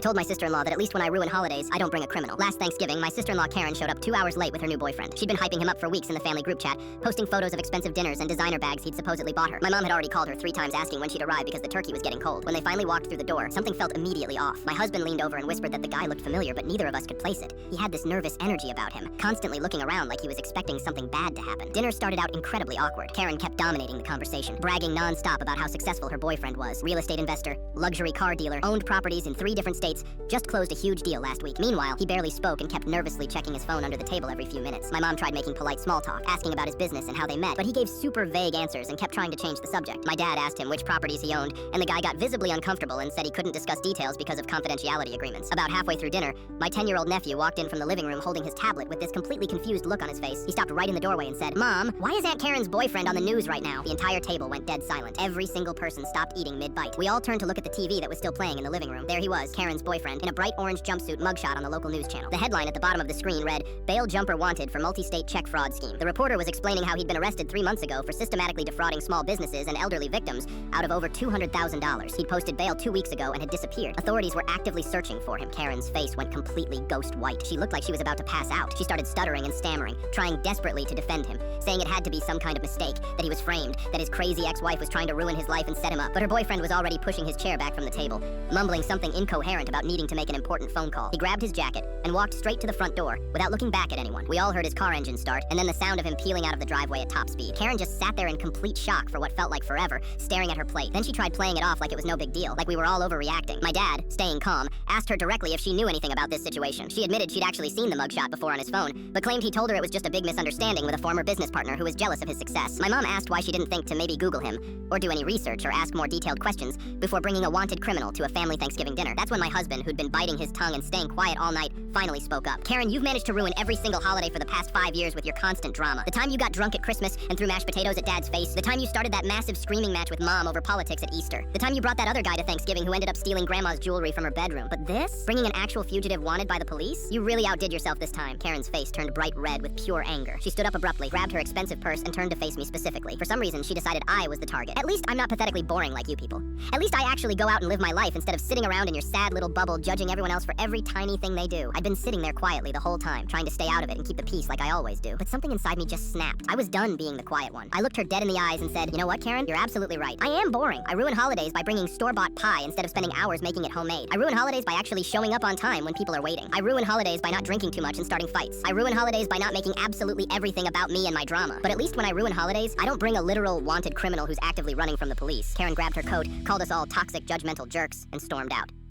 told my sister-in-law that at least when I ruin holidays, I don't bring a criminal. Last Thanksgiving, my sister-in-law Karen showed up 2 hours late with her new boyfriend. She'd been hyping him up for weeks in the family group chat, posting photos of expensive dinners and designer bags he'd supposedly bought her. My mom had already called her 3 times asking when she'd arrive because the turkey was getting cold. When they finally walked through the door, something felt immediately off. My husband leaned over and whispered that the guy looked familiar, but neither of us could place it. He had this nervous energy about him, constantly looking around like he was expecting something bad to happen. Dinner started out incredibly awkward. Karen kept dominating the conversation, bragging nonstop about how successful her boyfriend was. Real estate investor, luxury car dealer, owned properties in 3 different states, just closed a huge deal last week. Meanwhile, he barely spoke and kept nervously checking his phone under the table every few minutes. My mom tried making polite small talk, asking about his business and how they met, but he gave super vague answers and kept trying to change the subject. My dad asked him which properties he owned, and the guy got visibly uncomfortable and said he couldn't discuss details because of confidentiality agreements. About halfway through dinner, my 10-year-old nephew walked in from the living room holding his tablet with this completely confused look on his face. He stopped right in the doorway and said, "Mom, why is Aunt Karen's boyfriend on the news right now?" The entire table went dead silent. Every single person stopped eating mid-bite. We all turned to look at the TV that was still playing in the living room. There he was, Karen's boyfriend, in a bright orange jumpsuit mugshot on the local news channel. The headline at the bottom of the screen read, "Bail Jumper Wanted for Multi-State Check Fraud Scheme." The reporter was explaining how he'd been arrested 3 months ago for systematically defrauding small businesses and elderly victims out of over $200,000. He'd posted bail 2 weeks ago and had disappeared. Authorities were actively searching for him. Karen's face went completely ghost white. She looked like she was about to pass out. She started stuttering and stammering, trying desperately to defend him, saying it had to be some kind of mistake, that he was framed, that his crazy ex-wife was trying to ruin his life and set him up. But her boyfriend was already pushing his chair back from the table, mumbling something incoherent about needing to make an important phone call. He grabbed his jacket and walked straight to the front door without looking back at anyone. We all heard his car engine start, and then the sound of him peeling out of the driveway at top speed. Karen just sat there in complete shock for what felt like forever, staring at her plate. Then she tried playing it off like it was no big deal, like we were all overreacting. My dad, staying calm, asked her directly if she knew anything about this situation. She admitted she'd actually seen the mugshot before on his phone, but claimed he told her it was just a big misunderstanding with a former business partner who was jealous of his success. My mom asked why she didn't think to maybe Google him, or do any research or ask more detailed questions before bringing a wanted criminal to a family Thanksgiving dinner. That's when my husband, who'd been biting his tongue and staying quiet all night, finally spoke up. "Karen, you've managed to ruin every single holiday for the past 5 years with your constant drama. The time you got drunk at Christmas and threw mashed potatoes at Dad's face, the time you started that massive screaming match with Mom over politics at Easter, the time you brought that other guy to Thanksgiving who ended up stealing Grandma's jewelry from her bedroom. But this? Bringing an actual fugitive wanted by the police? You really outdid yourself this time." Karen's face turned bright red with pure anger. She stood up abruptly, grabbed her expensive purse, and turned to face me specifically. For some reason, she decided I was the target. At least I'm not pathetically boring like you people. At least I actually go out and live my life instead of sitting around in your sad little bubble judging everyone else for every tiny thing they do. I'd been sitting there quietly the whole time, trying to stay out of it and keep the peace like I always do. But something inside me just snapped. I was done being the quiet one. I looked her dead in the eyes and said, "You know what, Karen? You're absolutely right. I am boring. I ruin holidays by bringing store-bought pie instead of spending hours making it homemade. I ruin holidays by actually showing up on time when people are waiting. I ruin holidays by not drinking too much and starting fights. I ruin holidays by not making absolutely everything about me and my drama. But at least when I ruin holidays, I don't bring a literal wanted criminal who's actively running from the police." Karen grabbed her coat, called us all toxic, judgmental jerks, and stormed out.